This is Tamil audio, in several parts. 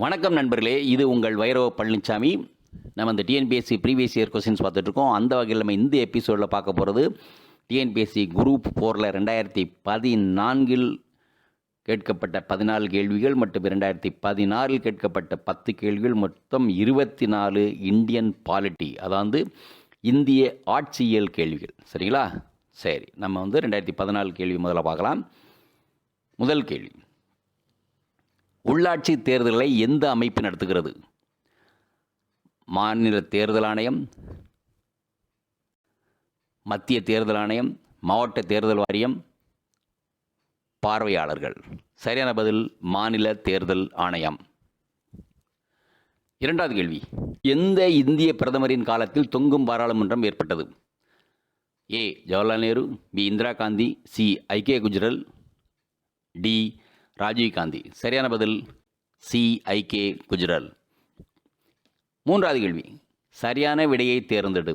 வணக்கம் நண்பர்களே, இது உங்கள் V.Palanichamy. நம்ம இந்த டிஎன்பிஎஸ்சி ப்ரீவியஸ் இயர் கொஸ்டின்ஸ் பார்த்துட்ருக்கோம். அந்த வகையில் நம்ம இந்த எபிசோடில் பார்க்க போகிறது டிஎன்பிஎஸ்சி Group-4 2014 கேட்கப்பட்ட 14 கேள்விகள் மற்றும் 2016 கேட்கப்பட்ட 10 கேள்விகள், மொத்தம் 24 இந்தியன் பாலிட்டி, அதாவது இந்திய ஆட்சியியல் கேள்விகள். சரிங்களா? சரி, நம்ம 2014 கேள்வி முதல்ல பார்க்கலாம். முதல் கேள்வி, உள்ளாட்சி தேர்தல்களை எந்த அமைப்பு நடத்துகிறது? மாநில தேர்தல் ஆணையம், மத்திய தேர்தல் ஆணையம், மாவட்ட தேர்தல் வாரியம், பார்வையாளர்கள். சரியான பதில் மாநில தேர்தல் ஆணையம். இரண்டாவது கேள்வி, எந்த இந்திய பிரதமரின் காலத்தில் தொங்கும் பாராளுமன்றம் ஏற்பட்டது? A. Jawaharlal Nehru, B. Indira Gandhi, C. IK. Gujral, D. Rajiv Gandhi. சரியான பதில் சி. ஐ.கே. குஜ்ரல். மூன்றாவது கேள்வி, சரியான விடையை தேர்ந்தெடு.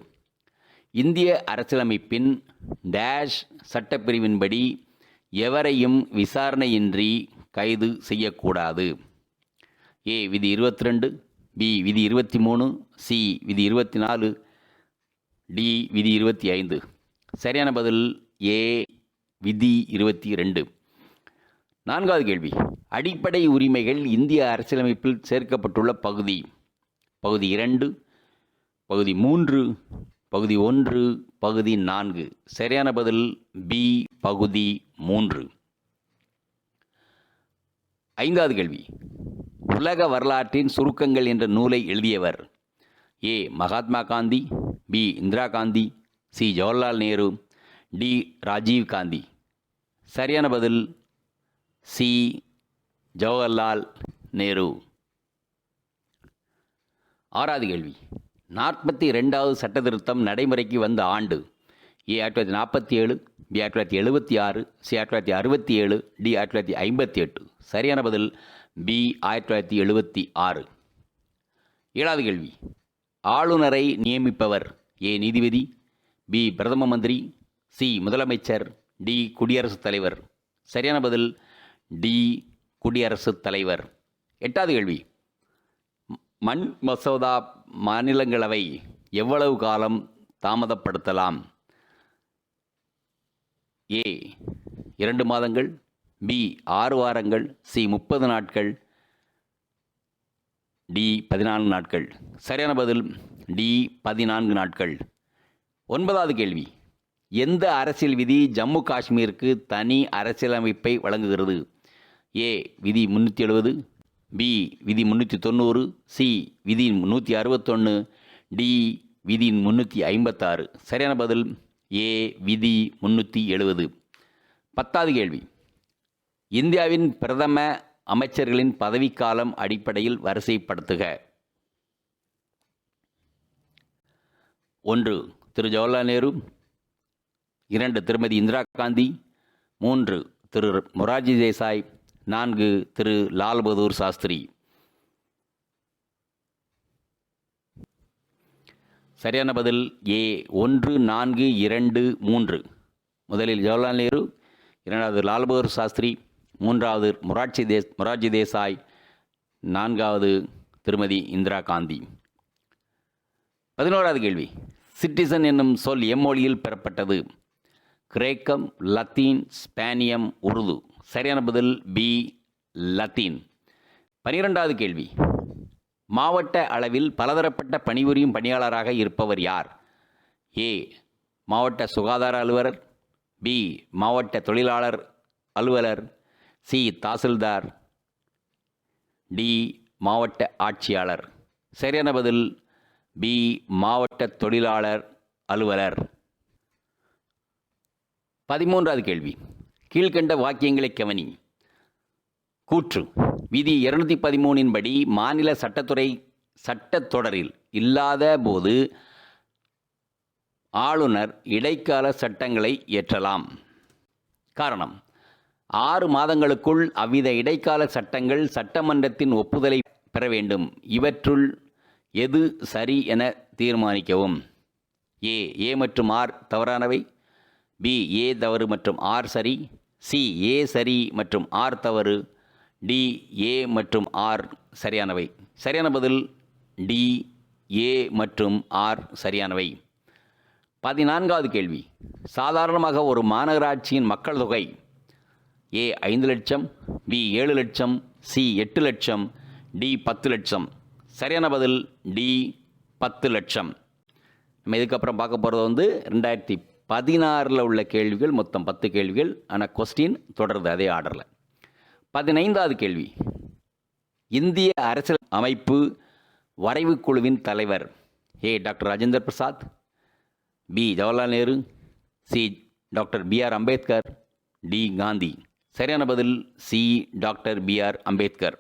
இந்திய அரசியலமைப்பின் டேஷ் சட்டப்பிரிவின்படி எவரையும் விசாரணையின்றி கைது செய்யக்கூடாது? ஏ. விதி 22, பி. விதி 23, சி. விதி 24, டி. விதி 25. சரியான பதில் ஏ. விதி 22. நான்காவது கேள்வி, அடிப்படை உரிமைகள் இந்திய அரசியலமைப்பில் சேர்க்கப்பட்டுள்ள பகுதி? பகுதி 2, பகுதி 3, பகுதி 1, பகுதி 4. சரியான பதில் பி. பகுதி 3. ஐந்தாவது கேள்வி, உலக வரலாற்றின் சுருக்கங்கள் என்ற நூலை எழுதியவர்? A. Mahatma Gandhi, B. Indira Gandhi, C. Jawaharlal Nehru, D. Rajiv Gandhi. சரியான பதில் சி. ஜவஹர்லால் நேரு. ஆறாவது கேள்வி, 42வது சட்ட திருத்தம் நடைமுறைக்கு வந்த ஆண்டு? ஏ. 1947, பி. 1976, சி. 1967, டி. 1958. சரியான பதில் பி. 1976. ஏழாவது கேள்வி, ஆளுநரை நியமிப்பவர்? ஏ. நீதிபதி, பி. பிரதம மந்திரி, சி. முதலமைச்சர், டி. குடியரசுத் தலைவர். சரியான பதில் டி. குடியரசுத் தலைவர். எட்டாவது கேள்வி, மண் மசோதா மாநிலங்களவை எவ்வளவு காலம் தாமதப்படுத்தலாம்? ஏ. 2 மாதங்கள், பி. 6 வாரங்கள், சி. 30 நாட்கள், டி. 14 நாட்கள். சரியான பதில் டி. 14 நாட்கள். ஒன்பதாவது கேள்வி, எந்த அரசியல் விதி ஜம்மு காஷ்மீருக்கு தனி அரசியலமைப்பை வழங்குகிறது? ஏ. விதி 370, பி. விதி 390, சி. விதி 161, டி. விதி 356. சரியான பதில் ஏ. விதி 370. 10வது கேள்வி, இந்தியாவின் பிரதம அமைச்சர்களின் பதவிக்காலம் அடிப்படையில் வரிசைப்படுத்துக. 1. திரு ஜவஹர்லால் நேரு, 2. திருமதி இந்திரா காந்தி, 3. திரு மொரார்ஜி தேசாய், 4. திரு லால் பகதூர் சாஸ்திரி. சரியான பதில் ஏ. 1, 4, 2, 3. முதலில் ஜவஹர்லால் நேரு, 2வது லால் பகதூர் சாஸ்திரி, 3வது மொரார்ஜி தேசாய், 4வது திருமதி இந்திரா காந்தி. 11வது கேள்வி, சிட்டிசன் என்னும் சொல் எம்மொழியில் பெறப்பட்டது? கிரேக்கம், லத்தீன், ஸ்பானியம், உருது. சரியான பதில் பி. லத்தீன். 12வது கேள்வி, மாவட்ட அளவில் பலதரப்பட்ட பணிபுரியும் பணியாளராக இருப்பவர் யார்? ஏ. மாவட்ட சுகாதார அலுவலர், பி. மாவட்ட தொழிலாளர் அலுவலர், சி. தாசில்தார், டி. மாவட்ட ஆட்சியாளர். சரியான பதில் பி. மாவட்ட தொழிலாளர் அலுவலர். 13வது கேள்வி, கீழ்கண்ட வாக்கியங்களை கவனி. கூற்று, விதி 213 படி மாநில சட்டத்துறை சட்டத்தொடரில் இல்லாத போது ஆளுநர் இடைக்கால சட்டங்களை இயற்றலாம். காரணம், 6 மாதங்களுக்குள் அவ்வித இடைக்கால சட்டங்கள் சட்டமன்றத்தின் ஒப்புதலை பெற வேண்டும். இவற்றுள் எது சரி என தீர்மானிக்கவும். ஏ. ஏ மற்றும் ஆர் தவறானவை, பி. ஏ தவறு மற்றும் ஆர் சரி, சி. ஏ சரி மற்றும் ஆர் தவறு, டி ஏ மற்றும் ஆர் சரியானவை. சரியான பதில் டி ஏ மற்றும் ஆர் சரியானவை. 14வது கேள்வி. சாதாரணமாக ஒரு மாநகராட்சியின் மக்கள் தொகை ஏ 5 லட்சம், பி 7 லட்சம், சி 8 லட்சம், டி 10 லட்சம். சரியான பதில் டி 10 லட்சம். நம்ம இதுக்கப்புறம் பார்க்க போகிறது 2016 உள்ள கேள்விகள், மொத்தம் 10 கேள்விகள். ஆனால் கொஸ்டின் தொடருது அதே ஆர்டரில். 15வது கேள்வி. இந்திய அரசியல் அமைப்பு வரைவு குழுவின் தலைவர் A doctor Rajendra Prasad, B Jawaharlal Nehru, C doctor BR. Ambedkar, D Gandhi. சரியான பதில் சி டாக்டர் பி.ஆர். அம்பேத்கர்.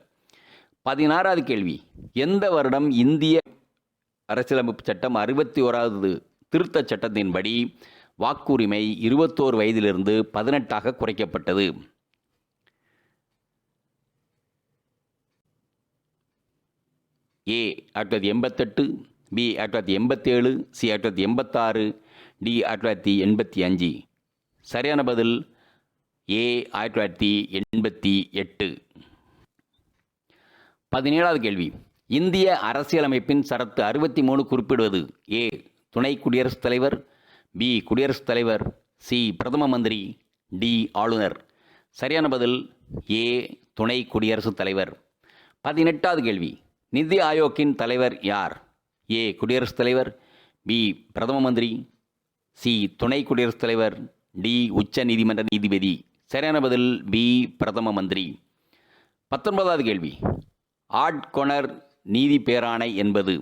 16வது கேள்வி. எந்த வருடம் இந்திய அரசியலமைப்பு சட்டம் 61வது திருத்தச் சட்டத்தின்படி வாக்குரிமை 21 வயதிலிருந்து 18ஆக குறைக்கப்பட்டது? ஏ 1988, பி 1987, சி 1986, டி 1985. சரியான பதில் ஏ 1988. 17வது கேள்வி. இந்திய அரசியலமைப்பின் சரத்து 63 குறிப்பிடுவது ஏ துணை குடியரசுத் தலைவர், பி குடியரசுத் தலைவர், சி பிரதம மந்திரி, டி ஆளுநர். சரியான பதில் ஏ துணை குடியரசுத் தலைவர். 18வது கேள்வி. நிதி ஆயோக்கின் தலைவர் யார்? ஏ குடியரசுத் தலைவர், பி பிரதம மந்திரி, சி துணை குடியரசுத் தலைவர், டி உச்ச நீதிமன்ற நீதிபதி. சரியான பதில் பி பிரதம மந்திரி. 19வது கேள்வி. ஆட்கொணர் நீதி பேராணை என்பது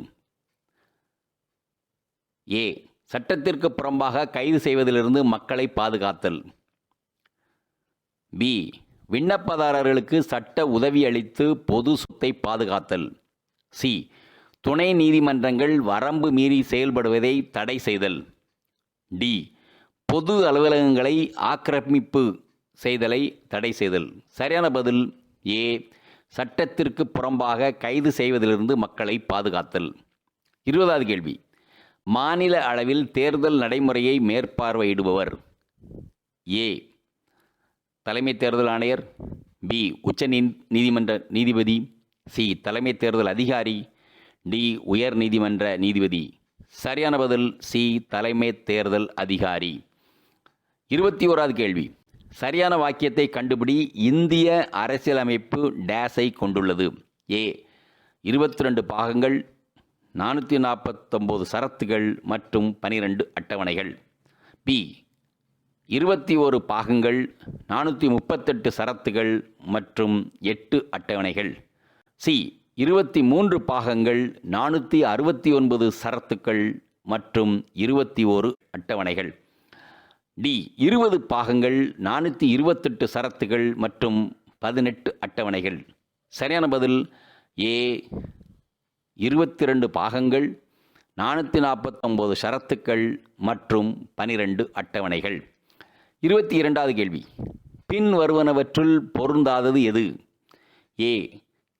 ஏ சட்டத்திற்கு புறம்பாக கைது செய்வதிலிருந்து மக்களை பாதுகாத்தல், பி விண்ணப்பதாரர்களுக்கு சட்ட உதவி அளித்து பொது சொத்தை பாதுகாத்தல், சி துணை நீதிமன்றங்கள் வரம்பு மீறி செயல்படுவதை தடை செய்தல், டி பொது அலுவலகங்களை ஆக்கிரமிப்பு செய்தலை தடை செய்தல். சரியான பதில் ஏ சட்டத்திற்கு புறம்பாக கைது செய்வதிலிருந்து மக்களை பாதுகாத்தல். 20வது கேள்வி. மாநில அளவில் தேர்தல் நடைமுறையை மேற்பார்வையிடுபவர் ஏ தலைமை தேர்தல் ஆணையர், பி உச்ச நீதிமன்ற நீதிபதி, சி தலைமை தேர்தல் அதிகாரி, டி உயர் நீதிமன்ற நீதிபதி. சரியான பதில் சி தலைமை தேர்தல் அதிகாரி. 21வது கேள்வி. சரியான வாக்கியத்தை கண்டுபிடி. இந்திய அரசியலமைப்பு டேஸை கொண்டுள்ளது. ஏ 22 பாகங்கள், 449 சரத்துகள் மற்றும் 12 அட்டவணைகள், பி 21 பாகங்கள், 438 சரத்துகள் மற்றும் 8 அட்டவணைகள், சி 23 பாகங்கள், 469 சரத்துக்கள் மற்றும் 21 அட்டவணைகள், டி 20 பாகங்கள், 428 சரத்துகள் மற்றும் 18 அட்டவணைகள். சரியான பதில் ஏ 22 பாகங்கள், 449 ஷரத்துக்கள் மற்றும் 12 அட்டவணைகள். 22வது கேள்வி. பின் வருவனவற்றுள் பொருந்தாதது எது? ஏ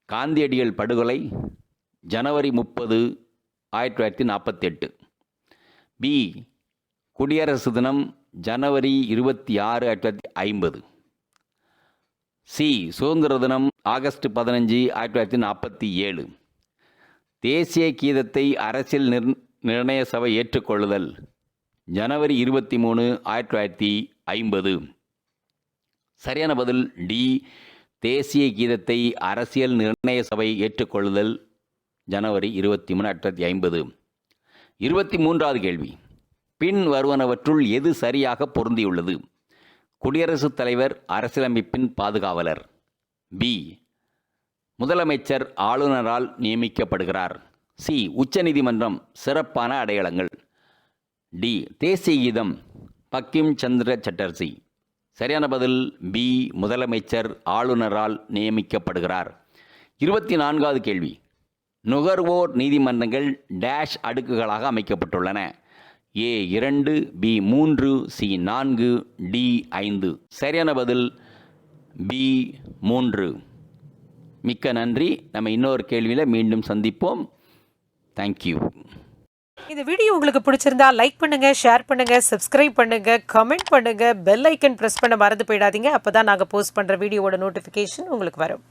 காந்தியடிகள் படுகொலை ஜனவரி 30, 1948, பி குடியரசு தினம் ஜனவரி 26, 1950, சி சுதந்திர தினம் ஆகஸ்ட் 15, 1947, தேசிய கீதத்தை அரசியல் நிர்ணய சபை ஏற்றுக்கொள்ளுதல் ஜனவரி 23, 1950. சரியான பதில் டி தேசிய கீதத்தை அரசியல் நிர்ணய சபை ஏற்றுக்கொள்ளுதல் ஜனவரி 23, 1950. 23வது கேள்வி. பின் வருவனவற்றுள் எது சரியாக பொருந்தியுள்ளது? குடியரசுத் தலைவர் அரசியலமைப்பின் பாதுகாவலர், பி முதலமைச்சர் ஆளுநரால் நியமிக்கப்படுகிறார், சி உச்சநீதிமன்றம் சிறப்பான அடையாளங்கள், டி தேசிய கீதம் பங்கிம் சந்திர சட்டர்ஜி. சரியான பதில் பி முதலமைச்சர் ஆளுநரால் நியமிக்கப்படுகிறார். 24வது கேள்வி. நுகர்வோர் நீதிமன்றங்கள் டேஷ் அடுக்குகளாக அமைக்கப்பட்டுள்ளன. ஏ 2, பி 3, சி 4, டி 5. சரியான பதில் பி 3. மிக்க நன்றி. நம்ம இன்னொரு கேள்வியில் மீண்டும் சந்திப்போம். தேங்க்யூ. இந்த வீடியோ உங்களுக்கு பிடிச்சிருந்தா லைக் பண்ணுங்க, ஷேர் பண்ணுங்க, சப்ஸ்கிரைப் பண்ணுங்க, கமெண்ட் பண்ணுங்க, பெல் ஐக்கன் பிரஸ் பண்ண மறந்து போயிடாதீங்க. அப்பதான் நாங்கள் போஸ்ட் பண்ற வீடியோவோட நோட்டிஃபிகேஷன் உங்களுக்கு வரும்.